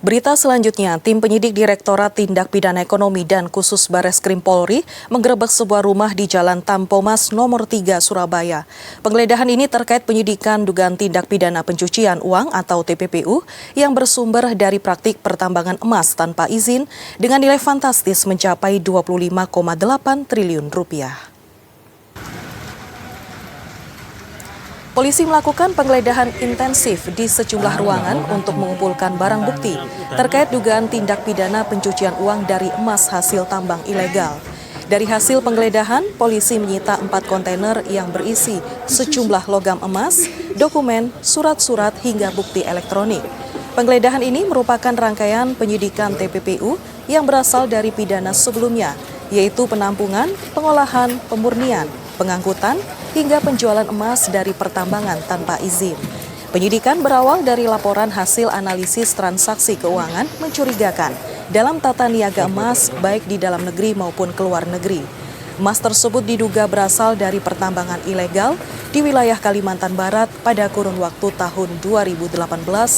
Berita selanjutnya, tim penyidik Direktorat Tindak Pidana Ekonomi dan Khusus Bareskrim Polri menggerebek sebuah rumah di Jalan Tampomas nomor 3 Surabaya. Penggeledahan ini terkait penyidikan dugaan tindak pidana pencucian uang atau TPPU yang bersumber dari praktik pertambangan emas tanpa izin dengan nilai fantastis mencapai 25,8 triliun rupiah. Polisi melakukan penggeledahan intensif di sejumlah ruangan untuk mengumpulkan barang bukti terkait dugaan tindak pidana pencucian uang dari emas hasil tambang ilegal. Dari hasil penggeledahan, polisi menyita 4 kontainer yang berisi sejumlah logam emas, dokumen, surat-surat hingga bukti elektronik. Penggeledahan ini merupakan rangkaian penyidikan TPPU yang berasal dari pidana sebelumnya, yaitu penampungan, pengolahan, pemurnian, pengangkutan, hingga penjualan emas dari pertambangan tanpa izin. Penyidikan berawal dari laporan hasil analisis transaksi keuangan mencurigakan dalam tata niaga emas baik di dalam negeri maupun keluar negeri. Emas tersebut diduga berasal dari pertambangan ilegal di wilayah Kalimantan Barat pada kurun waktu tahun 2018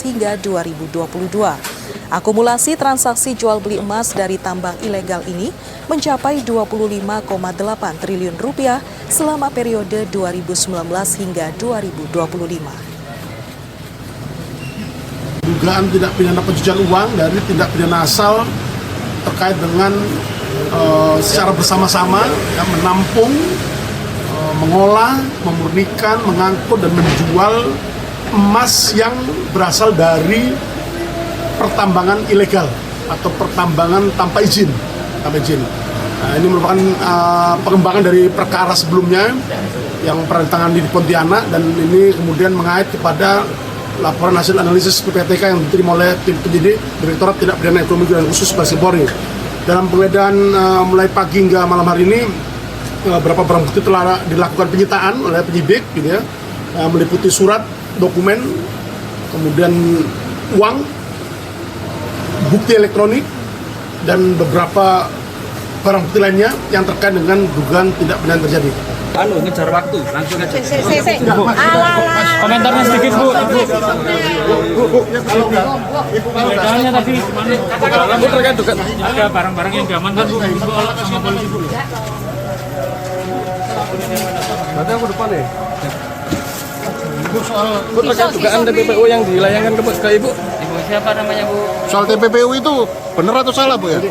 hingga 2022. Akumulasi transaksi jual beli emas dari tambang ilegal ini mencapai 25,8 triliun rupiah selama periode 2019 hingga 2025. Dugaan tindak pidana pencucian uang dari tindak pidana asal terkait dengan secara bersama-sama menampung, mengolah, memurnikan, mengangkut dan menjual emas yang berasal dari pertambangan ilegal atau pertambangan tanpa izin. Nah, ini merupakan pengembangan dari perkara sebelumnya yang pernah ditangani di Pontianak, dan ini kemudian mengait kepada laporan hasil analisis PPTK yang diterima oleh tim penyidik Direktorat Tindak Pidana Ekonomi dan Khusus Bareskrim Polri. Dalam penggeledahan mulai pagi hingga malam hari ini, beberapa barang bukti telah dilakukan penyitaan oleh penyidik, gitu ya, meliputi surat, dokumen, kemudian uang, bukti elektronik, dan beberapa barang bukti lainnya yang terkait dengan dugaan tindak pidana terjadi. Ngejar waktu, langsung aja. Komentarnya sedikit, Bu. Pengledahannya tadi mana? Bu, terkait juga Ada barang-barang yang diamankan, Bu, sama polisi, Bu. berarti aku depan nih. Bu, terkait dugaan TPPU yang dilayangkan ke Ibu. Ibu siapa namanya, Bu? Soal TPPU itu benar atau salah, Bu ya?